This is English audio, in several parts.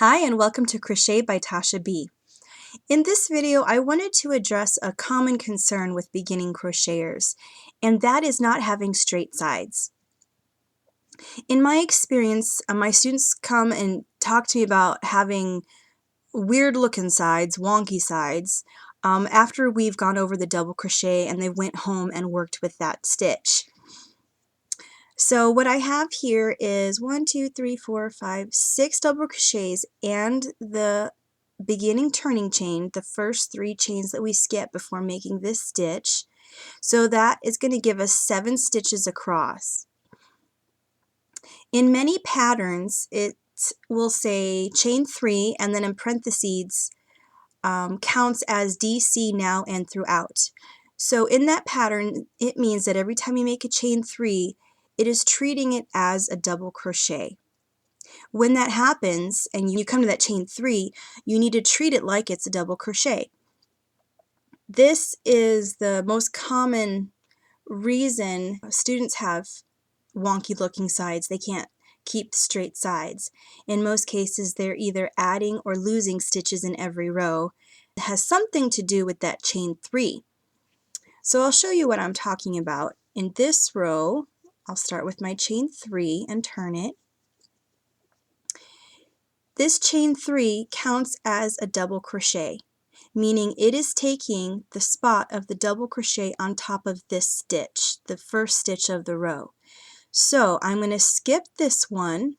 Hi and welcome to Crochet by Tasha B. In this video I wanted to address a common concern with beginning crocheters, and that is not having straight sides. In my experience, my students come and talk to me about having weird looking sides, wonky sides, after we've gone over the double crochet and they went home and worked with that stitch. So what I have here is 6 double crochets and the beginning turning chain, the first 3 chains that we skip before making this stitch. So that is going to give us 7 stitches across. In many patterns it will say chain 3 and then in parentheses counts as DC now and throughout. So in that pattern it means that every time you make a chain 3 it is treating it as a double crochet. When that happens and you come to that chain 3, you need to treat it like it's a double crochet. This is the most common reason students have wonky looking sides. They can't keep straight sides. In most cases they're either adding or losing stitches in every row. It has something to do with that chain 3. So I'll show you what I'm talking about. In this row I'll start with my chain 3 and turn it. This chain 3 counts as a double crochet, meaning it is taking the spot of the double crochet on top of this stitch, the first stitch of the row. So I'm going to skip this one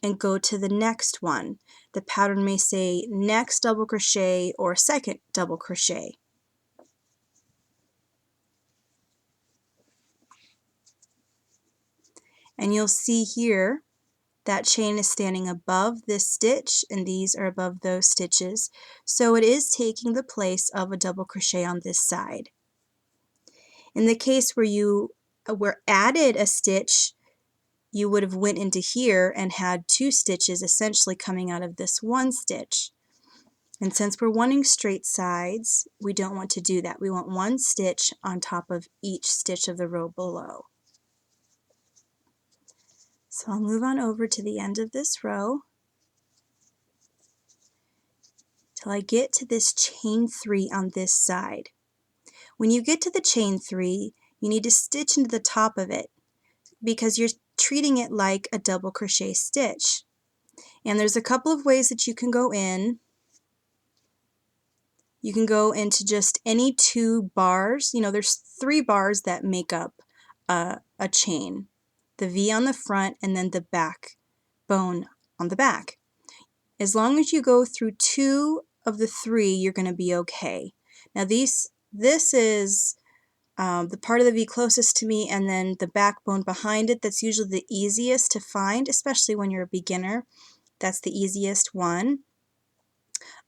and go to the next one. The pattern may say next double crochet or second double crochet. And you'll see here that chain is standing above this stitch and these are above those stitches. So it is taking the place of a double crochet on this side. In the case where you were added a stitch, you would have went into here and had 2 stitches essentially coming out of this one stitch. And since we're wanting straight sides, we don't want to do that. We want 1 stitch on top of each stitch of the row below. So I'll move on over to the end of this row till I get to this chain 3 on this side. When you get to the chain 3, you need to stitch into the top of it because you're treating it like a double crochet stitch. And there's a couple of ways that you can go in. You can go into just any 2 bars. You know, there's 3 bars that make up a chain. The V on the front and then the backbone on the back. As long as you go through 2 of the 3, you're going to be okay. Now this is the part of the V closest to me, and then the backbone behind it. That's usually the easiest to find, especially when you're a beginner. That's the easiest one.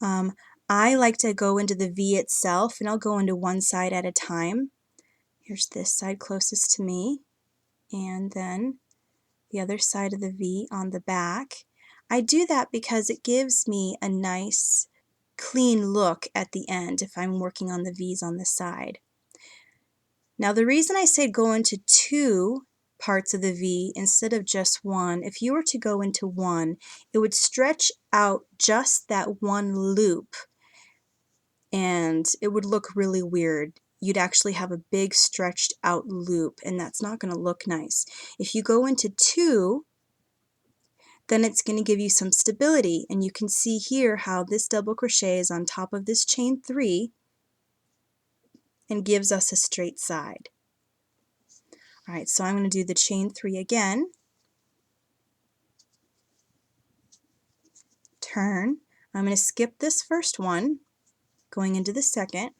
I like to go into the V itself, and I'll go into one side at a time. Here's this side closest to me, and then the other side of the V on the back. I do that because it gives me a nice clean look at the end if I'm working on the V's on the side. Now the reason I say go into 2 parts of the V instead of just 1, if you were to go into 1, it would stretch out just that 1 loop and it would look really weird. You'd actually have a big stretched out loop and that's not going to look nice. If you go into 2, then it's going to give you some stability, and you can see here how this double crochet is on top of this chain 3 and gives us a straight side. Alright, so I'm going to do the chain 3 again, turn. I'm going to skip this first one, going into the second,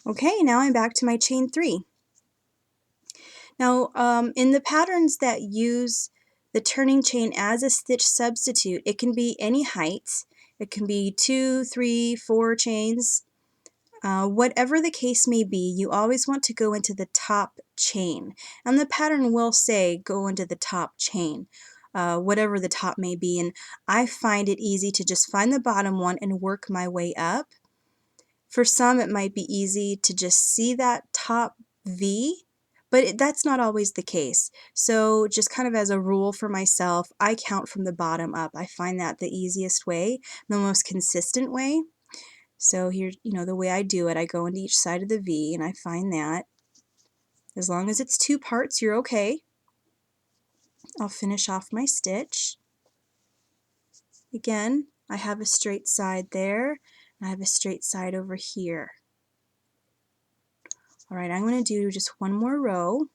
okay, now I'm back to my chain 3. Now in the patterns that use the turning chain as a stitch substitute, it can be any height. It can be 2, 3, 4 chains. Whatever the case may be, you always want to go into the top chain, and the pattern will say go into the top chain, whatever the top may be, and I find it easy to just find the bottom one and work my way up. For some, it might be easy to just see that top V, but that's not always the case. So just kind of as a rule for myself, I count from the bottom up. I find that the easiest way, the most consistent way. So here, the way I do it, I go into each side of the V and I find that. As long as it's 2 parts, you're okay. I'll finish off my stitch. Again, I have a straight side there, and I have a straight side over here. Alright, I'm going to do just one more row.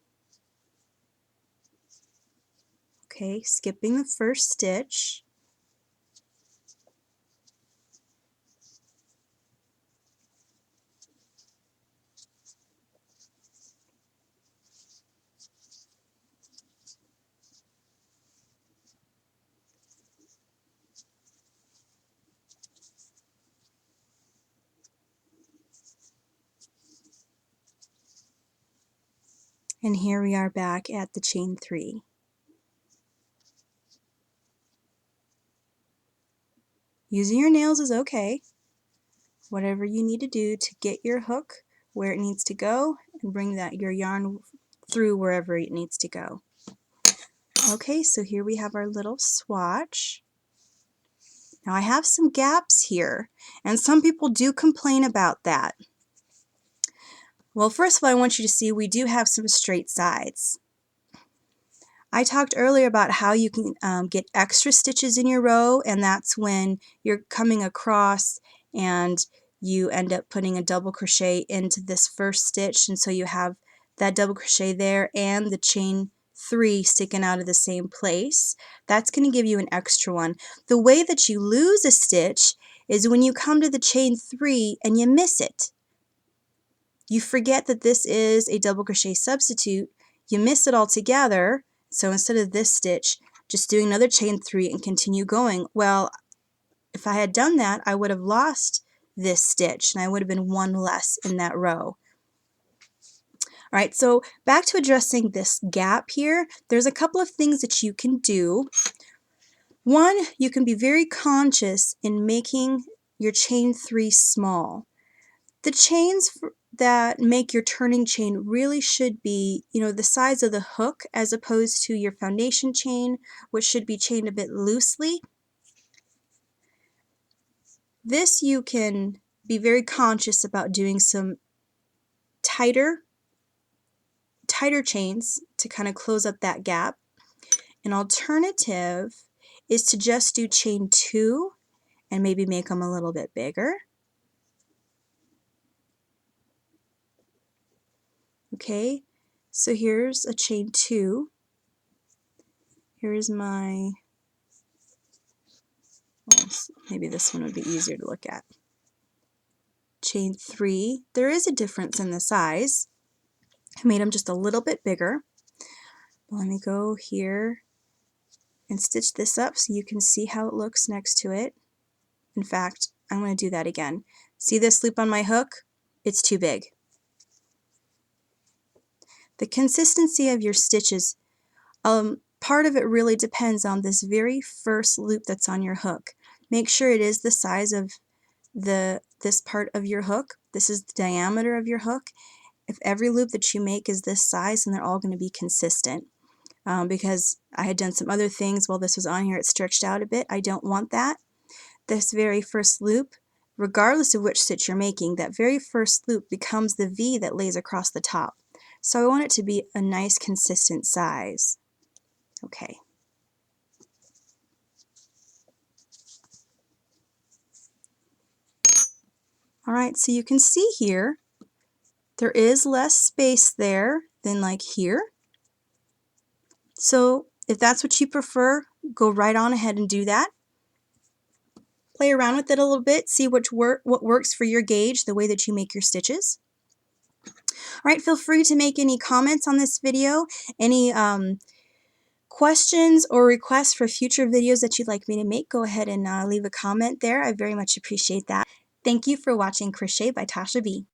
Okay, skipping the first stitch. And here we are back at the chain 3. Using your nails is okay. Whatever you need to do to get your hook where it needs to go and bring your yarn through wherever it needs to go. Okay, so here we have our little swatch. Now I have some gaps here, and some people do complain about that. Well, first of all, I want you to see we do have some straight sides. I talked earlier about how you can get extra stitches in your row, and that's when you're coming across and you end up putting a double crochet into this first stitch, and so you have that double crochet there and the chain 3 sticking out of the same place. That's going to give you an extra one. The way that you lose a stitch is when you come to the chain 3 and you miss it. You forget that this is a double crochet substitute, you miss it altogether, so instead of this stitch, just doing another chain 3 and continue going. Well, if I had done that, I would have lost this stitch and I would have been one less in that row. Alright, so back to addressing this gap here, there's a couple of things that you can do. One, you can be very conscious in making your chain 3 small. The chains that make your turning chain really should be, the size of the hook as opposed to your foundation chain, which should be chained a bit loosely. This you can be very conscious about doing some tighter chains to kind of close up that gap. An alternative is to just do chain 2 and maybe make them a little bit bigger. Okay, so here's a chain 2. Here's my, well, maybe this one would be easier to look at. Chain 3. There is a difference in the size. I made them just a little bit bigger. Let me go here and stitch this up so you can see how it looks next to it. In fact, I'm going to do that again. See this loop on my hook? It's too big. The consistency of your stitches, part of it really depends on this very first loop that's on your hook. Make sure it is the size of this part of your hook. This is the diameter of your hook. If every loop that you make is this size, then they're all going to be consistent. Because I had done some other things while this was on here, it stretched out a bit. I don't want that. This very first loop, regardless of which stitch you're making, that very first loop becomes the V that lays across the top. So I want it to be a nice consistent size. Okay. Alright, so you can see here, there is less space there than like here. So if that's what you prefer, go right on ahead and do that. Play around with it a little bit, see what works for your gauge, the way that you make your stitches. Alright, feel free to make any comments on this video, any questions or requests for future videos that you'd like me to make. Go ahead and leave a comment there. I very much appreciate that. Thank you for watching Crochet by Tasha B.